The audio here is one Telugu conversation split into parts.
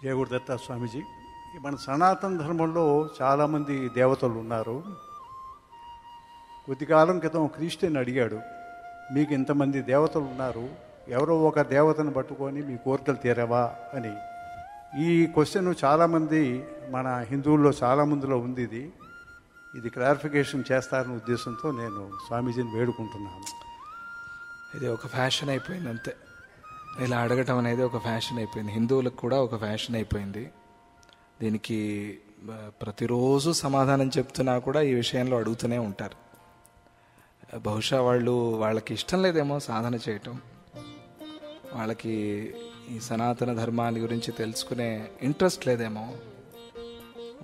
జయ గురుదత్త స్వామీజీ. మన సనాతన ధర్మంలో చాలామంది దేవతలు ఉన్నారు. కొద్ది కాలం క్రితం క్రిస్టియన్ అడిగాడు, మీకు ఇంతమంది దేవతలు ఉన్నారు, ఎవరో ఒక దేవతను పట్టుకొని మీ కోరికలు తీరవా అని. ఈ క్వశ్చన్ చాలామంది మన హిందువుల్లో చాలామందిలో ఉంది. ఇది క్లారిఫికేషన్ చేస్తారనే ఉద్దేశంతో నేను స్వామీజీని వేడుకుంటున్నాను. ఇది ఒక ఫ్యాషన్ అయిపోయింది అంతే. ఇలా అడగటం అనేది ఒక ఫ్యాషన్ అయిపోయింది, హిందువులకు కూడా ఒక ఫ్యాషన్ అయిపోయింది. దీనికి ప్రతిరోజు సమాధానం చెప్తున్నా కూడా ఈ విషయంలో అడుగుతూనే ఉంటారు. బహుశా వాళ్ళకి ఇష్టం లేదేమో సాధన చేయటం, వాళ్ళకి ఈ సనాతన ధర్మాన్ని గురించి తెలుసుకునే ఇంట్రెస్ట్ లేదేమో.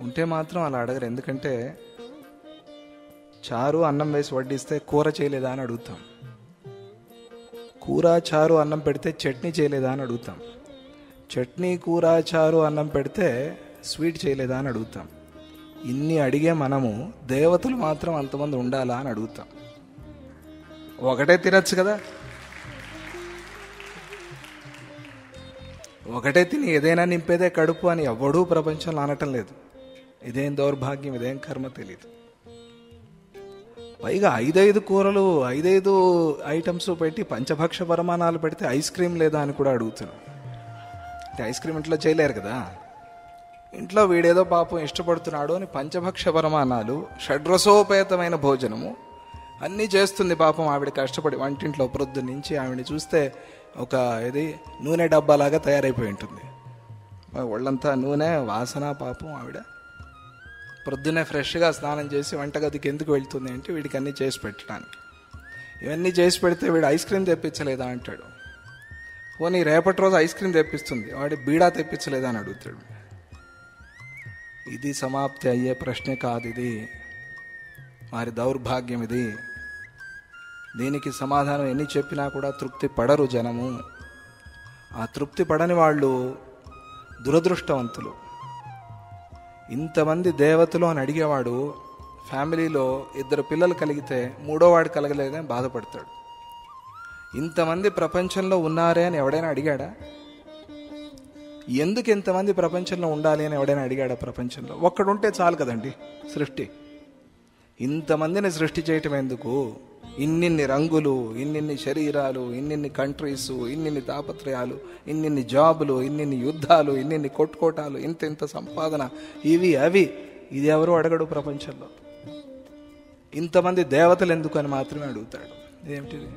ఉంటే మాత్రం అలా అడగరు. ఎందుకంటే చారు అన్నం వేసి వడ్డిస్తే కూర చేయలేదా అని అడుగుతాం, కూర చారు అన్నం పెడితే చట్నీ చేయలేదా అని అడుగుతాం, చట్నీ కూర చారు అన్నం పెడితే స్వీట్ చేయలేదా అని అడుగుతాం. ఇన్ని అడిగే మనము దేవతలు మాత్రం అంతమంది ఉండాలా అని అడుగుతాం. ఒకటే తినచ్చు కదా, ఒకటే తిని ఏదైనా నింపేదే కడుపు అని ఎవడూ ప్రపంచంలో అనటం లేదు. ఇదేం దౌర్భాగ్యం, ఇదేం కర్మ తెలియదు. పైగా 5 కూరలు 5 ఐటమ్స్ పెట్టి పంచభక్ష పరమాణాలు పెడితే ఐస్ క్రీమ్ లేదా అని కూడా అడుగుతున్నాం. అంటే ఐస్ క్రీమ్ ఇంట్లో చేయలేరు కదా, ఇంట్లో వీడేదో పాపం ఇష్టపడుతున్నాడు అని పంచభక్ష పరమాణాలు, షడ్రసోపేతమైన భోజనము అన్నీ చేస్తుంది పాపం ఆవిడ కష్టపడి వంటింట్లో. ప్రొద్దు నుంచి ఆవిడని చూస్తే ఒక నూనె డబ్బాలాగా తయారైపోయి ఉంటుంది, ఒళ్ళంతా నూనె వాసన. పాపం ఆవిడ ప్రొద్దునే ఫ్రెష్గా స్నానం చేసి వంటగదికి ఎందుకు వెళ్తుంది అంటే వీడికి అన్నీ చేసి పెట్టడానికి. ఇవన్నీ చేసి పెడితే వీడు ఐస్ క్రీమ్ తెప్పించలేదా అంటాడు. పోనీ రేపటి రోజు ఐస్ క్రీమ్ తెప్పిస్తుంది, వాడి బీడా తెప్పించలేదా అని అడుగుతాడు. ఇది సమాప్తి అయ్యే ప్రశ్నే కాదు, ఇది వారి దౌర్భాగ్యం. ఇది దీనికి సమాధానం ఎన్ని చెప్పినా కూడా తృప్తి పడరు జనము. ఆ తృప్తి పడని వాళ్ళు దురదృష్టవంతులు. ఇంతమంది దేవతలు అని అడిగేవాడు ఫ్యామిలీలో 2 పిల్లలు కలిగితే 3వ వాడు కలగలేదని బాధపడతాడు. ఇంతమంది ప్రపంచంలో ఉన్నారే అని ఎవడైనా అడిగాడా? ఎందుకు ఇంతమంది ప్రపంచంలో ఉండాలి అని ఎవడైనా అడిగాడా? ప్రపంచంలో ఒక్కడుంటే చాలు కదండి సృష్టి. ఇంతమందిని సృష్టి చేయటం ఎందుకు? ఇన్నిన్ని రంగులు, ఇన్నిన్ని శరీరాలు, ఇన్నిన్ని కంట్రీసు, ఇన్నిన్ని తాపత్రయాలు, ఇన్నిన్ని జాబులు, ఇన్నిన్ని యుద్ధాలు, ఇన్నిన్ని కొట్టుకోటాలు, ఇంత సంపాదన, ఇవి అవి. ఇది ఎవరు అడగడు ప్రపంచంలో. ఇంతమంది దేవతలు ఎందుకు అని మాత్రమే అడుగుతాడు. ఇదేమిటిది?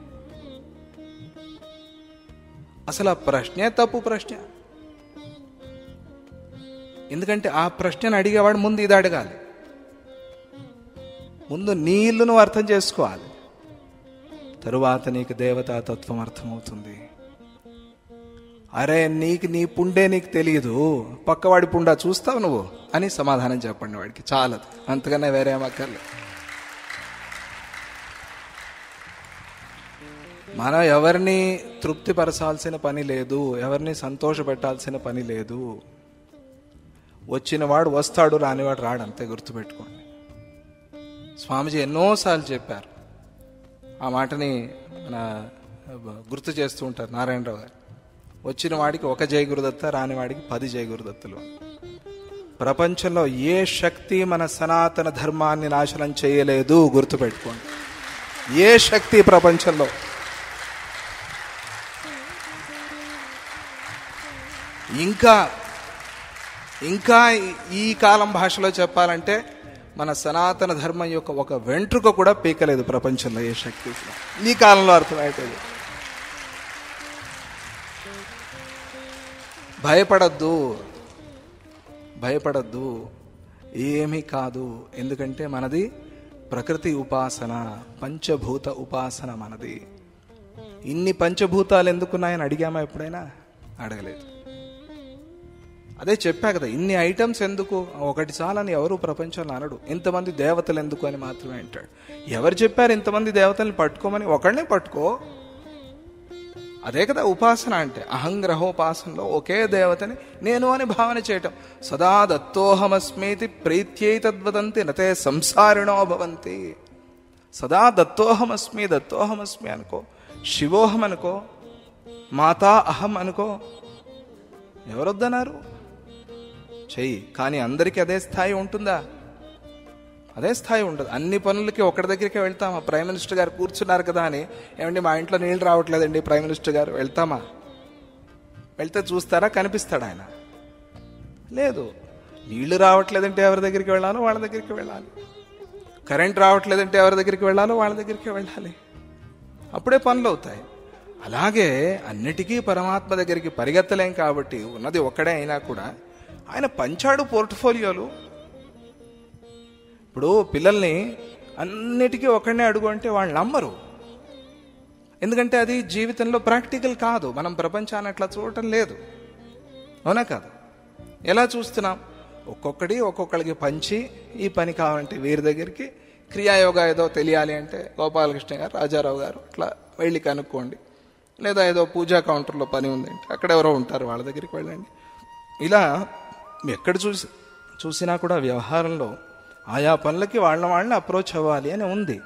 అసలు ఆ ప్రశ్నే తప్పు ప్రశ్న. ఎందుకంటే ఆ ప్రశ్నను అడిగేవాడు ముందు ఇది అడగాలి. ముందు నీ ఇల్లు నువ్వు అర్థం చేసుకోవాలి, తరువాత నీకు దేవతా తత్వం అర్థమవుతుంది. అరే నీ పుండే నీకు తెలియదు, పక్కవాడి పుండా చూస్తావు నువ్వు అని సమాధానం చెప్పండి వాడికి, చాలదు. అంతకన్నా వేరే ఏమక్కర్లేదు. మనం ఎవరిని తృప్తిపరచాల్సిన పని లేదు, ఎవరిని సంతోష పెట్టాల్సిన పని లేదు. వచ్చినవాడు వస్తాడు, రానివాడు రాడు, అంతే గుర్తుపెట్టుకోండి. స్వామీజీ ఎన్నోసార్లు చెప్పారు ఆ మాటని, మన గుర్తు చేస్తూ ఉంటారు నారాయణరావు గారు. వచ్చిన వాడికి 1 జయ గురుదత్త, రాని వాడికి 10 జయ గురుదత్తలు. ప్రపంచంలో ఏ శక్తి మన సనాతన ధర్మాన్ని నాశనం చేయలేదు, గుర్తుపెట్టుకోండి. ఏ శక్తి ప్రపంచంలో. ఇంకా ఈ కాలం భాషలో చెప్పాలంటే మన సనాతన ధర్మం యొక్క ఒక వెంట్రుక కూడా పీకలేదు ప్రపంచంలో ఏ శక్తి. ఈ కాలంలో అర్థమవుతుంది. భయపడద్దు, ఏమీ కాదు. ఎందుకంటే మనది ప్రకృతి ఉపాసన, పంచభూత ఉపాసన మనది. ఇన్ని పంచభూతాలు ఎందుకున్నాయని అడిగామా ఎప్పుడైనా? అడగలేదు. అదే చెప్పా కదా, ఇన్ని ఐటమ్స్ ఎందుకు, ఒకటి చాలని ఎవరు ప్రపంచంలో అనడు. ఇంతమంది దేవతలు ఎందుకు అని మాత్రమే అంటాడు. ఎవరు చెప్పారు ఇంతమంది దేవతల్ని పట్టుకోమని? ఒకళ్ళనే పట్టుకో. అదే కదా ఉపాసన అంటే. అహంగ్రహోపాసనలో ఒకే దేవతని నేను అని భావన చేయటం. సదా దత్తోహమస్మేతి ప్రీత్యై తద్వదంతి నతే సంసారిణో భవంతి. సదా దత్తోహమస్మి అనుకో, శివోహం అనుకో, మాతా అహం అనుకో. ఎవరొద్దన్నారు? చెయ్యి. కానీ అందరికీ అదే స్థాయి ఉంటుందా? అదే స్థాయి ఉండదు. అన్ని పనులకి ఒకటి దగ్గరికి వెళ్తామా? ప్రైమ్ మినిస్టర్ గారు కూర్చున్నారు కదా అని, ఏమండి మా ఇంట్లో నీళ్ళు రావట్లేదండి ప్రైమ్ మినిస్టర్ గారు, వెళ్తామా? వెళ్తే చూస్తారా? కనిపిస్తాడు ఆయన? లేదు. నీళ్లు రావట్లేదంటే ఎవరి దగ్గరికి వెళ్ళాలో వాళ్ళ దగ్గరికి వెళ్ళాలి. కరెంట్ రావట్లేదంటే ఎవరి దగ్గరికి వెళ్ళాలో వాళ్ళ దగ్గరికి వెళ్ళాలి. అప్పుడే పనులు అవుతాయి. అలాగే అన్నిటికీ పరమాత్మ దగ్గరికి పరిగెత్తలేం కాబట్టి ఉన్నది ఒక్కడే అయినా కూడా ఆయన పంచాడు పోర్ట్ఫోలియోలు. ఇప్పుడు పిల్లల్ని అన్నిటికీ ఒకడే అడుగు అంటే వాళ్ళు నమ్మరు. ఎందుకంటే అది జీవితంలో ప్రాక్టికల్ కాదు. మనం ప్రపంచాన్ని అట్లా చూడటం లేదు. అవునా కాదు? ఎలా చూస్తున్నాం? ఒక్కొక్కరికి పంచి ఈ పని కావాలంటే వీరి దగ్గరికి, క్రియాయోగా ఏదో తెలియాలి అంటే గోపాలకృష్ణ గారు, రాజారావు గారు అట్లా వెళ్ళి కనుక్కోండి. లేదా ఏదో పూజా కౌంటర్లో పని ఉందంటే అక్కడ ఎవరో ఉంటారు, వాళ్ళ దగ్గరికి వెళ్ళండి. ఇలా ఎక్కడ చూసినా కూడా వ్యవహారంలో ఆయా పనులకి వాళ్ళని అప్రోచ్ అవ్వాలి అని ఉంది.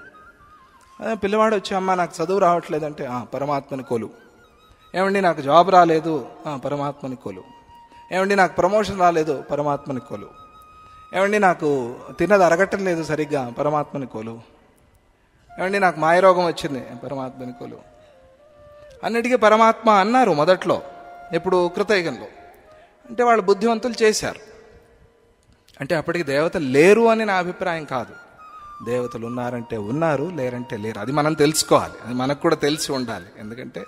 పిల్లవాడు వచ్చి అమ్మ నాకు చదువు రావట్లేదంటే పరమాత్మని కొలు. ఏమండి నాకు జాబ్ రాలేదు, పరమాత్మని కొలు. ఏమండి నాకు ప్రమోషన్ రాలేదు, పరమాత్మని కొలు. ఏమండి నాకు తిన్నది అరగటం లేదు సరిగ్గా, పరమాత్మని కొలు. ఏమండి నాకు మాయరోగం వచ్చింది, పరమాత్మని కొలు. అన్నిటికీ పరమాత్మ అన్నారు మొదట్లో, ఎప్పుడు కృతయుగంలో. అంటే వాళ్ళు బుద్ధివంతులు చేశారు. అంటే అప్పటికి దేవతలు లేరు అని నా అభిప్రాయం కాదు. దేవతలు ఉన్నారంటే ఉన్నారు, లేరంటే లేరు. అది మనం తెలుసుకోవాలి. అది మనకు కూడా తెలిసి ఉండాలి. ఎందుకంటే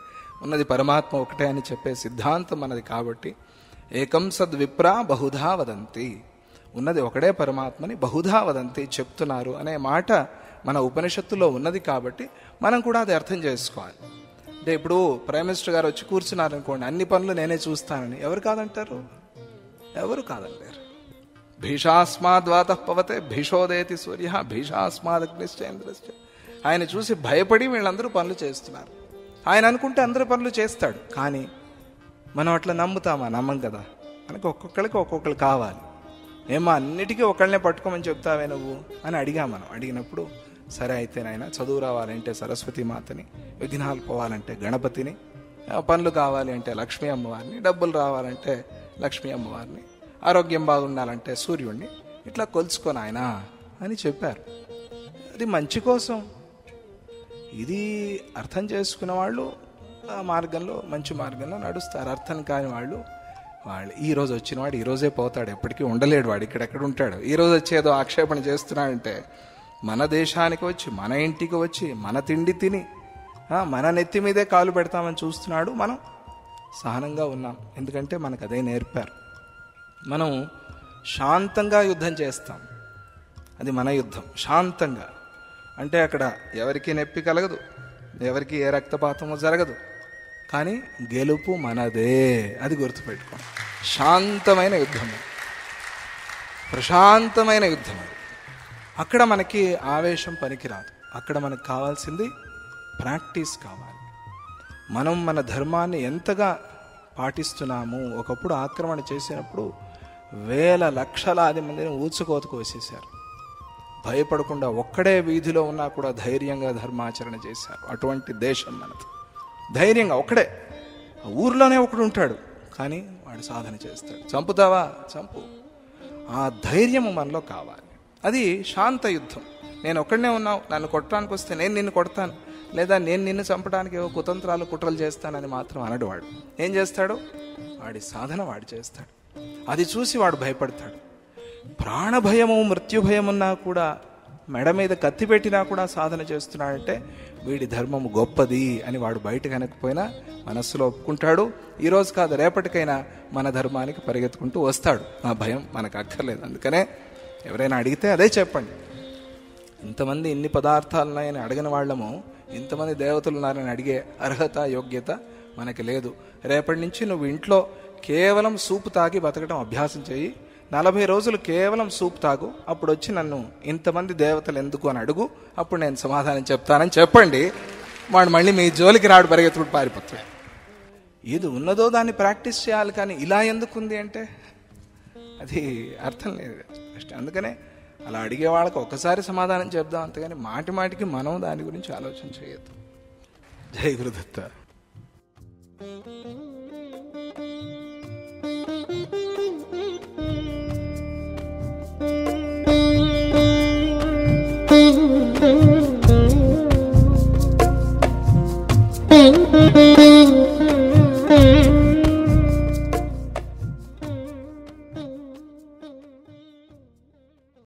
ఉన్నది పరమాత్మ ఒకటే అని చెప్పే సిద్ధాంతం మనది కాబట్టి. ఏకం సద్విప్రా బహుధా వదంతి, ఉన్నది ఒకడే పరమాత్మని బహుధా వదంతి చెప్తున్నారు అనే మాట మన ఉపనిషత్తులో ఉన్నది కాబట్టి మనం కూడా అది అర్థం చేసుకోవాలి. అంటే ఇప్పుడు ప్రైమ్ మినిస్టర్ గారు వచ్చి కూర్చున్నారనుకోండి, అన్ని పనులు నేనే చూస్తానని ఎవరు కాదంటారు? ఎవరు కాదంటారు. భీషాస్మాద్వాత పవతే భీషోదేతి సూర్య భీషాస్మాదగ్నిశ్చేంద్రశ్చ. ఆయన చూసి భయపడి వీళ్ళందరూ పనులు చేస్తున్నారు. ఆయన అనుకుంటే అందరూ పనులు చేస్తాడు. కానీ మనం అట్లా నమ్ముతామా? నమ్మం కదా. మనకి ఒక్కొక్కరికి కావాలి. ఏమో అన్నిటికీ ఒకళ్ళనే పట్టుకోమని చెప్తావే నువ్వు అని అడిగాం మనం. అడిగినప్పుడు సరే అయితే నాయన, చదువు రావాలంటే సరస్వతి మాతని, విఘ్నాలు పోవాలంటే గణపతిని, పనులు కావాలి అంటే లక్ష్మీ అమ్మవారిని, డబ్బులు రావాలంటే లక్ష్మీ అమ్మవారిని, ఆరోగ్యం బాగుండాలంటే సూర్యుడిని, ఇట్లా కొలుచుకొని ఆయన అని చెప్పారు. అది మంచి కోసం. ఇది అర్థం చేసుకున్న వాళ్ళు ఆ మార్గంలో, మంచి మార్గంలో నడుస్తారు. అర్థం కాని వాళ్ళు ఈరోజు వచ్చినవాడు ఈరోజే పోతాడు, ఎప్పటికీ ఉండలేడు. వాడు ఇక్కడెక్కడ ఉంటాడు? ఈరోజు వచ్చేదో ఆక్షేపణ చేస్తున్నాడంటే మన దేశానికి వచ్చి, మన ఇంటికి వచ్చి, మన తిండి తిని, మన నెత్తి మీదే కాలు పెడతామని చూస్తున్నాడు. మనం సహనంగా ఉన్నాం. ఎందుకంటే మనకు అదే నేర్పారు. మనం శాంతంగా యుద్ధం చేస్తాం. అది మన యుద్ధం. శాంతంగా అంటే అక్కడ ఎవరికి నొప్పి కలగదు, ఎవరికి ఏ రక్తపాతము జరగదు. కానీ గెలుపు మనదే. అది గుర్తుపెట్టుకోండి. శాంతమైన యుద్ధం, ప్రశాంతమైన యుద్ధం. అక్కడ మనకి ఆవేశం పనికిరాదు. అక్కడ మనకు కావాల్సింది ప్రాక్టీస్ కావాలి. మనం మన ధర్మాన్ని ఎంతగా పాటిస్తున్నాము. ఒకప్పుడు ఆక్రమణ చేసినప్పుడు వేల లక్షలాది మందిని ఊచుకోతకు వేసేశారు. భయపడకుండా ఒక్కడే వీధిలో ఉన్నా కూడా ధైర్యంగా ధర్మాచరణ చేశారు. అటువంటి దేశం మనది. ధైర్యంగా ఒక్కడే, ఊర్లోనే ఒకడు ఉంటాడు, కానీ వాడు సాధన చేస్తాడు. చంపుతావా? చంపు. ఆ ధైర్యము మనలో కావాలి. అది శాంత యుద్ధం. నేను ఒక్కడనే ఉన్నావు, నన్ను కొట్టడానికి వస్తే నేను నిన్ను కొడతాను, లేదా నేను నిన్ను చంపడానికి ఏవో కుతంత్రాలు కుట్రలు చేస్తానని మాత్రం అనడు. వాడు ఏం చేస్తాడు? వాడి సాధన వాడు చేస్తాడు. అది చూసి వాడు భయపడతాడు. ప్రాణభయము, మృత్యుభయమున్నా కూడా, మెడ మీద కత్తి పెట్టినా కూడా సాధన చేస్తున్నాడంటే వీడి ధర్మము గొప్పది అని వాడు బయట కనకపోయినా మనస్సులో ఒప్పుకుంటాడు. ఈరోజు కాదు రేపటికైనా మన ధర్మానికి పరిగెత్తుకుంటూ వస్తాడు. ఆ భయం మనకు అక్కర్లేదు. అందుకనే ఎవరైనా అడిగితే అదే చెప్పండి. ఇంతమంది ఇన్ని పదార్థాలు ఉన్నాయని అడిగిన వాళ్ళము, ఇంతమంది దేవతలు ఉన్నారని అడిగే అర్హత, యోగ్యత మనకి లేదు. రేపటి నుంచి నువ్వు ఇంట్లో కేవలం సూపు తాగి బతకడం అభ్యాసం చేయి. 40 రోజులు కేవలం సూప్ తాగు. అప్పుడు వచ్చి నన్ను ఇంతమంది దేవతలు ఎందుకు అని అడుగు, అప్పుడు నేను సమాధానం చెప్తానని చెప్పండి. వాడు మళ్ళీ మీ జోలికి రాడు, పరిగెత్తుడు పారిపోతాడు. ఏది ఉన్నదో దాన్ని ప్రాక్టీస్ చేయాలి. కానీ ఇలా ఎందుకుంది అంటే అది అర్థం లేదు. అందుకనే అలా అడిగే వాళ్ళకి ఒక్కసారి సమాధానం చెప్దాం, అంతేగాని మాటి మాటికి మనం దాని గురించి ఆలోచన చేయొద్దు. జై గురుదత్త.